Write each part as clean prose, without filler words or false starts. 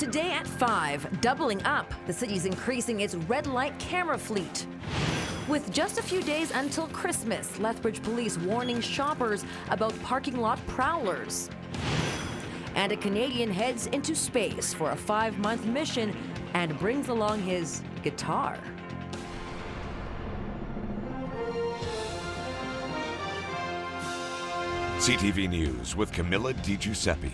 Today at 5, doubling up, the city's increasing its red light camera fleet. With just a few days until Christmas, Lethbridge police warning shoppers about parking lot prowlers. And a Canadian heads into space for a 5-month mission and brings along his guitar. CTV News with Camilla Di Giuseppe.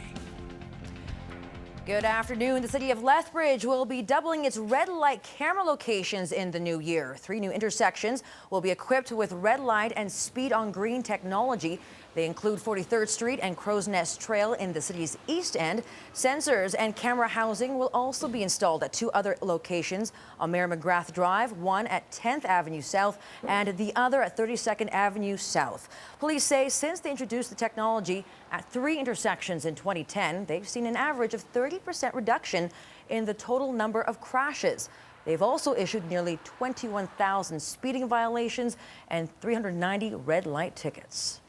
Good afternoon. The city of Lethbridge will be doubling its red light camera locations in the new year. 3 new intersections will be equipped with red light and speed on green technology. They include 43rd Street and Crow's Nest Trail in the city's east end. Sensors and camera housing will also be installed at 2 other locations on Mayor McGrath Drive, one at 10th Avenue South and the other at 32nd Avenue South. Police say since they introduced the technology at 3 intersections in 2010, they've seen an average of 30% reduction in the total number of crashes. They've also issued nearly 21,000 speeding violations and 390 red light tickets.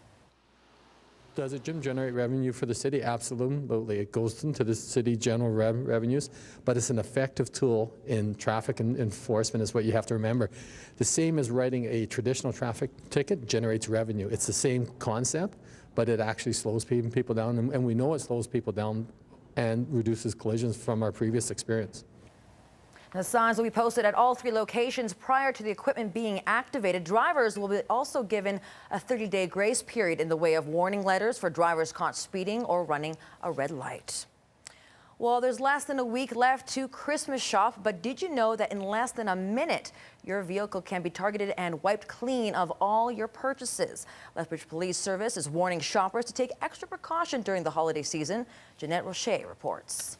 Does it, Jim, generate revenue for the city? Absolutely. It goes into the city general revenues, but it's an effective tool in traffic enforcement is what you have to remember. The same as writing a traditional traffic ticket generates revenue. It's the same concept, but it actually slows people down, and we know it slows people down and reduces collisions from our previous experience. The signs will be posted at all 3 locations prior to the equipment being activated. Drivers will be also given a 30-day grace period in the way of warning letters for drivers caught speeding or running a red light. Well, there's less than a week left to Christmas shop, but did you know that in less than a minute, your vehicle can be targeted and wiped clean of all your purchases? Lethbridge Police Service is warning shoppers to take extra precaution during the holiday season. Jeanette Roche reports.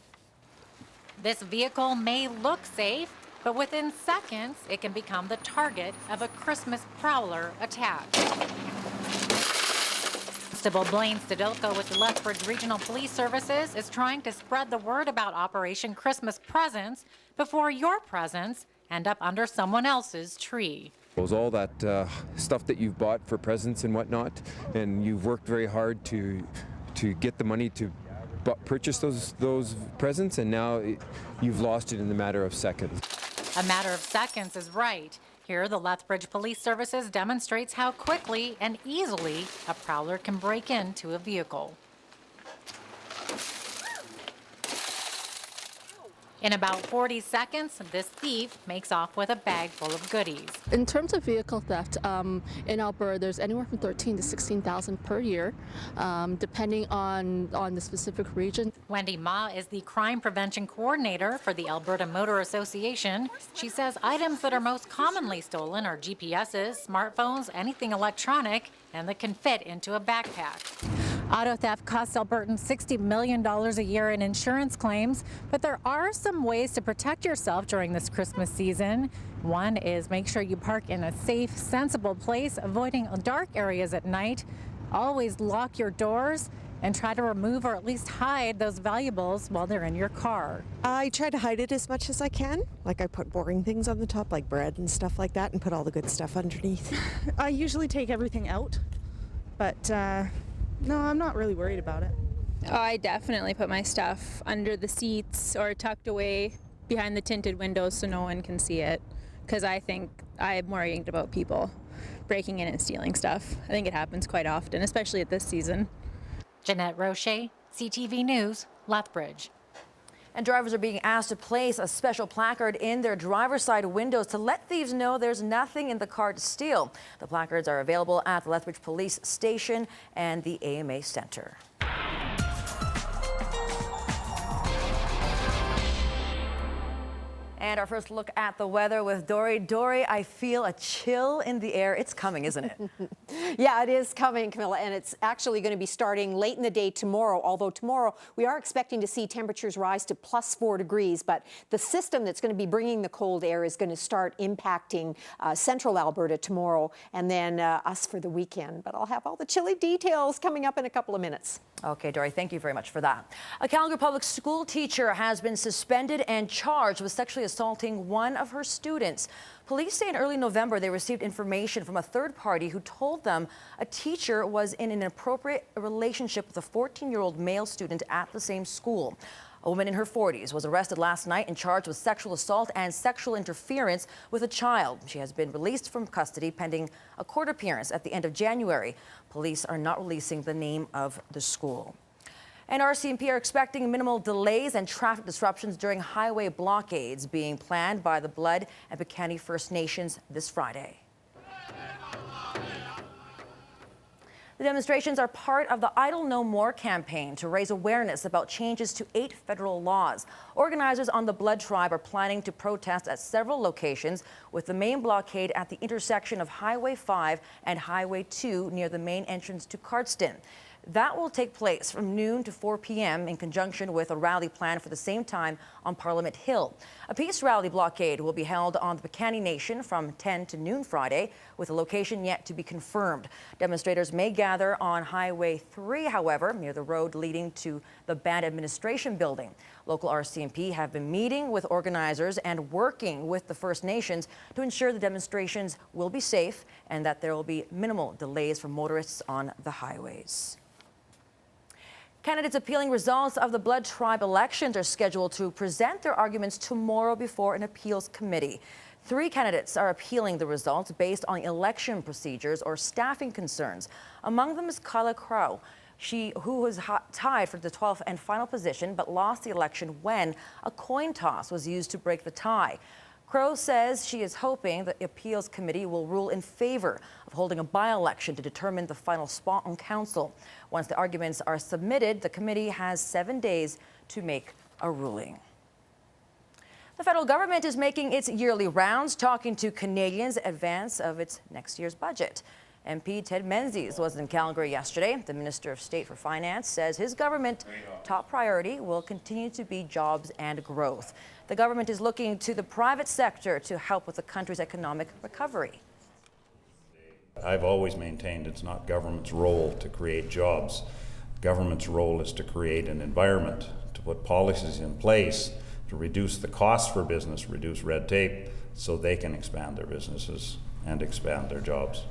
This vehicle may look safe, but within seconds, it can become the target of a Christmas prowler attack. Constable Blaine Stadilko with the Lethbridge Regional Police Services is trying to spread the word about Operation Christmas Presents before your presents end up under someone else's tree. All that stuff that you've bought for presents and whatnot, and you've worked very hard to get the money to purchase those presents, and now you've lost it in the matter of seconds. A matter of seconds is right. Here, the Lethbridge Police Services demonstrates how quickly and easily a prowler can break into a vehicle. In about 40 seconds, this thief makes off with a bag full of goodies. In terms of vehicle theft, in Alberta, there's anywhere from 13,000 to 16,000 per year, depending on the specific region. Wendy Ma is the crime prevention coordinator for the Alberta Motor Association. She says items that are most commonly stolen are GPSs, smartphones, anything electronic, and that can fit into a backpack. Auto theft costs Albertans $60 million a year in insurance claims, but there are some ways to protect yourself during this Christmas season. One is make sure you park in a safe, sensible place, avoiding dark areas at night. Always lock your doors and try to remove or at least hide those valuables while they're in your car. I try to hide it as much as I can. Like I put boring things on the top, like bread and stuff like that, and put all the good stuff underneath. I usually take everything out, but no, I'm not really worried about it. Oh, I definitely put my stuff under the seats or tucked away behind the tinted windows so no one can see it, because I think I'm worried about people breaking in and stealing stuff. I think it happens quite often, especially at this season. Jeanette Roche, CTV News, Lethbridge. And drivers are being asked to place a special placard in their driver's side windows to let thieves know there's nothing in the car to steal. The placards are available at the Lethbridge Police Station and the AMA Center. And our first look at the weather with Dory. Dory, I feel a chill in the air. It's coming, isn't it? Yeah, it is coming, Camilla, and it's actually going to be starting late in the day tomorrow, although tomorrow we are expecting to see temperatures rise to +4 degrees, but the system that's going to be bringing the cold air is going to start impacting central Alberta tomorrow and then us for the weekend. But I'll have all the chilly details coming up in a couple of minutes. Okay, Dory, thank you very much for that. A Calgary public school teacher has been suspended and charged with sexually assaulting one of her students. Police say in early November they received information from a third party who told them a teacher was in an inappropriate relationship with a 14-year-old male student at the same school. A woman in her 40s was arrested last night and charged with sexual assault and sexual interference with a child. She has been released from custody pending a court appearance at the end of January. Police are not releasing the name of the school. And RCMP are expecting minimal delays and traffic disruptions during highway blockades being planned by the Blood and Piikani First Nations this Friday. The demonstrations are part of the Idle No More campaign to raise awareness about changes to 8 federal laws. Organizers on the Blood Tribe are planning to protest at several locations, with the main blockade at the intersection of Highway 5 and Highway 2 near the main entrance to Cardston. That will take place from noon to 4 p.m. in conjunction with a rally planned for the same time on Parliament Hill. A peace rally blockade will be held on the Piikani Nation from 10 to noon Friday, with a location yet to be confirmed. Demonstrators may gather on Highway 3, however, near the road leading to the Band Administration Building. Local RCMP have been meeting with organizers and working with the First Nations to ensure the demonstrations will be safe and that there will be minimal delays for motorists on the highways. Candidates appealing results of the Blood Tribe elections are scheduled to present their arguments tomorrow before an appeals committee. 3 candidates are appealing the results based on election procedures or staffing concerns. Among them is Kyla Crow, who was tied for the 12th and final position but lost the election when a coin toss was used to break the tie. Crow says she is hoping the appeals committee will rule in favor of holding a by-election to determine the final spot on council. Once the arguments are submitted, the committee has 7 days to make a ruling. The federal government is making its yearly rounds, talking to Canadians in advance of its next year's budget. MP Ted Menzies was in Calgary yesterday. The Minister of State for Finance says his government's top priority will continue to be jobs and growth. The government is looking to the private sector to help with the country's economic recovery. I've always maintained it's not government's role to create jobs. Government's role is to create an environment, to put policies in place to reduce the costs for business, reduce red tape, so they can expand their businesses and expand their jobs.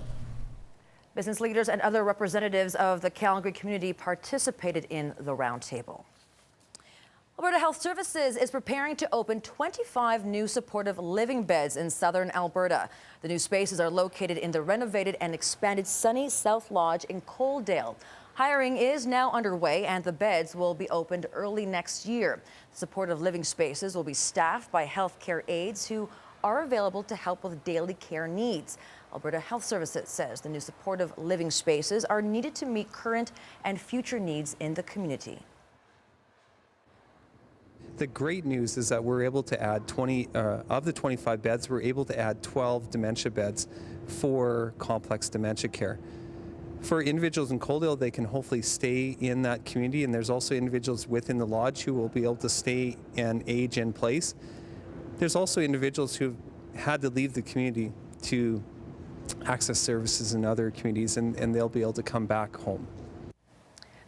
Business leaders and other representatives of the Calgary community participated in the roundtable. Alberta Health Services is preparing to open 25 new supportive living beds in southern Alberta. The new spaces are located in the renovated and expanded Sunny South Lodge in Coaldale. Hiring is now underway and the beds will be opened early next year. The supportive living spaces will be staffed by healthcare aides who are available to help with daily care needs. Alberta Health Services says the new supportive living spaces are needed to meet current and future needs in the community. The great news is that we're able to add 20, of the 25 beds, we're able to add 12 dementia beds for complex dementia care. For individuals in Coaldale, they can hopefully stay in that community, and there's also individuals within the lodge who will be able to stay and age in place. There's also individuals who've had to leave the community to access services in other communities, and they'll be able to come back home.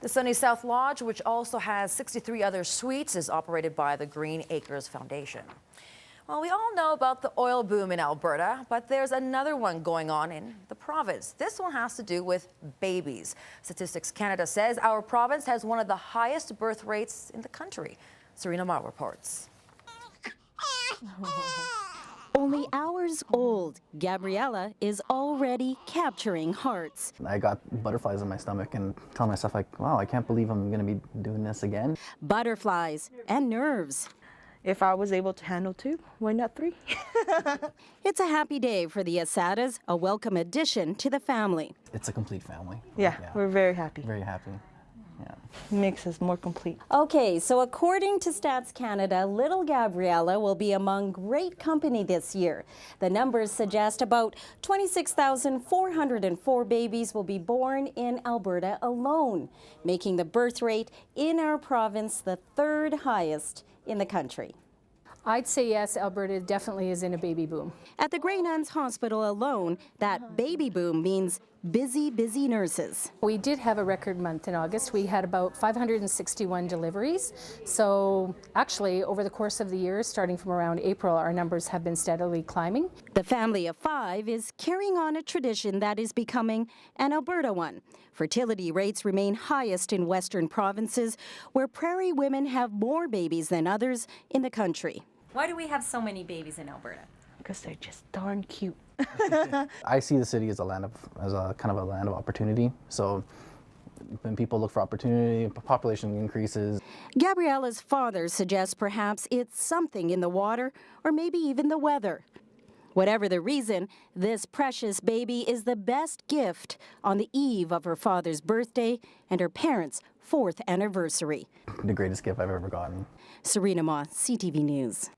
The Sunny South Lodge, which also has 63 other suites, is operated by the Green Acres Foundation. Well, we all know about the oil boom in Alberta, but there's another one going on in the province. This one has to do with babies. Statistics Canada says our province has one of the highest birth rates in the country. Serena Mao reports. Only hours old, Gabriella is already capturing hearts. I got butterflies in my stomach and telling myself, like, wow, I can't believe I'm going to be doing this again. Butterflies and nerves. If I was able to handle 2, why not 3? It's a happy day for the Asadas, a welcome addition to the family. It's a complete family. Yeah, we're very happy. Very happy. Yeah. Makes us more complete. Okay, so according to Stats Canada, little Gabriella will be among great company this year. The numbers suggest about 26,404 babies will be born in Alberta alone, making the birth rate in our province the 3rd highest in the country. I'd say yes, Alberta definitely is in a baby boom. At the Grey Nuns Hospital alone, that baby boom means busy, busy nurses. We did have a record month in August. We had about 561 deliveries. So actually, over the course of the year, starting from around April, our numbers have been steadily climbing. The family of 5 is carrying on a tradition that is becoming an Alberta one. Fertility rates remain highest in Western provinces, where prairie women have more babies than others in the country. Why do we have so many babies in Alberta? Because they're just darn cute. I see the city as a kind of a land of opportunity. So when people look for opportunity, population increases. Gabriella's father suggests perhaps it's something in the water or maybe even the weather. Whatever the reason, this precious baby is the best gift on the eve of her father's birthday and her parents' 4th anniversary. The greatest gift I've ever gotten. Serena Ma, CTV News.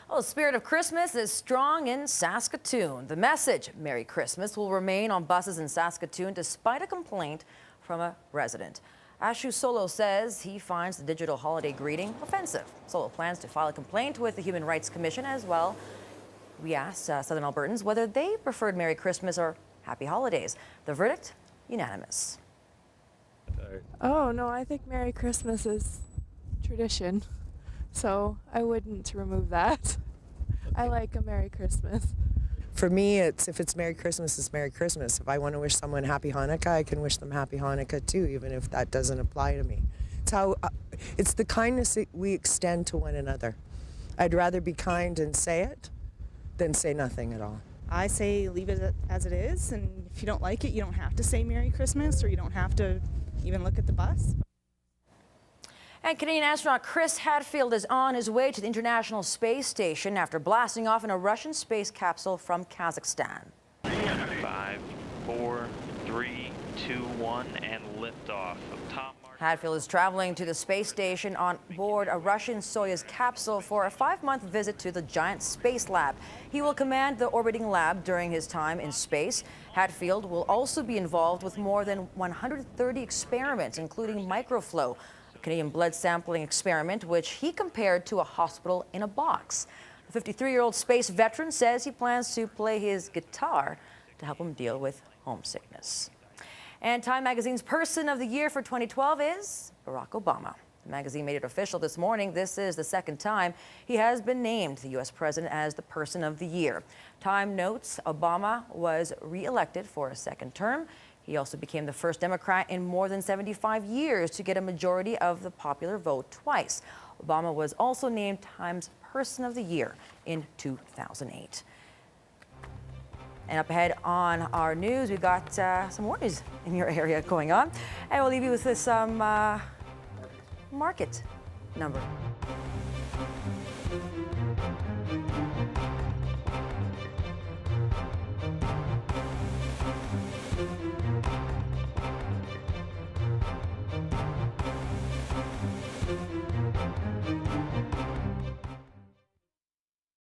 Well, the spirit of Christmas is strong in Saskatoon. The message, Merry Christmas, will remain on buses in Saskatoon despite a complaint from a resident. Ashu Solo says he finds the digital holiday greeting offensive. Solo plans to file a complaint with the Human Rights Commission as well. We asked Southern Albertans whether they preferred Merry Christmas or Happy Holidays. The verdict, unanimous. Oh, no, I think Merry Christmas is tradition, so I wouldn't remove that. I like a Merry Christmas. For me, if it's Merry Christmas, it's Merry Christmas. If I want to wish someone Happy Hanukkah, I can wish them Happy Hanukkah too, even if that doesn't apply to me. It's the kindness that we extend to one another. I'd rather be kind and say it than say nothing at all. I say leave it as it is, and if you don't like it, you don't have to say Merry Christmas, or you don't have to even look at the bus. And Canadian astronaut Chris Hadfield is on his way to the International Space Station after blasting off in a Russian space capsule from Kazakhstan. 5, 4, 3, 2, 1, and liftoff. Hadfield is traveling to the space station on board a Russian Soyuz capsule for a 5-month visit to the giant space lab. He will command the orbiting lab during his time in space. Hadfield will also be involved with more than 130 experiments, including microflow, a Canadian blood sampling experiment, which he compared to a hospital in a box. The 53-year-old space veteran says he plans to play his guitar to help him deal with homesickness. And Time Magazine's Person of the Year for 2012 is Barack Obama. The magazine made it official this morning. This is the second time he has been named the U.S. president as the Person of the Year. Time notes Obama was re-elected for a second term. He also became the first Democrat in more than 75 years to get a majority of the popular vote twice. Obama was also named Time's Person of the Year in 2008. And up ahead on our news, we've got some more news in your area going on. And we'll leave you with this market number.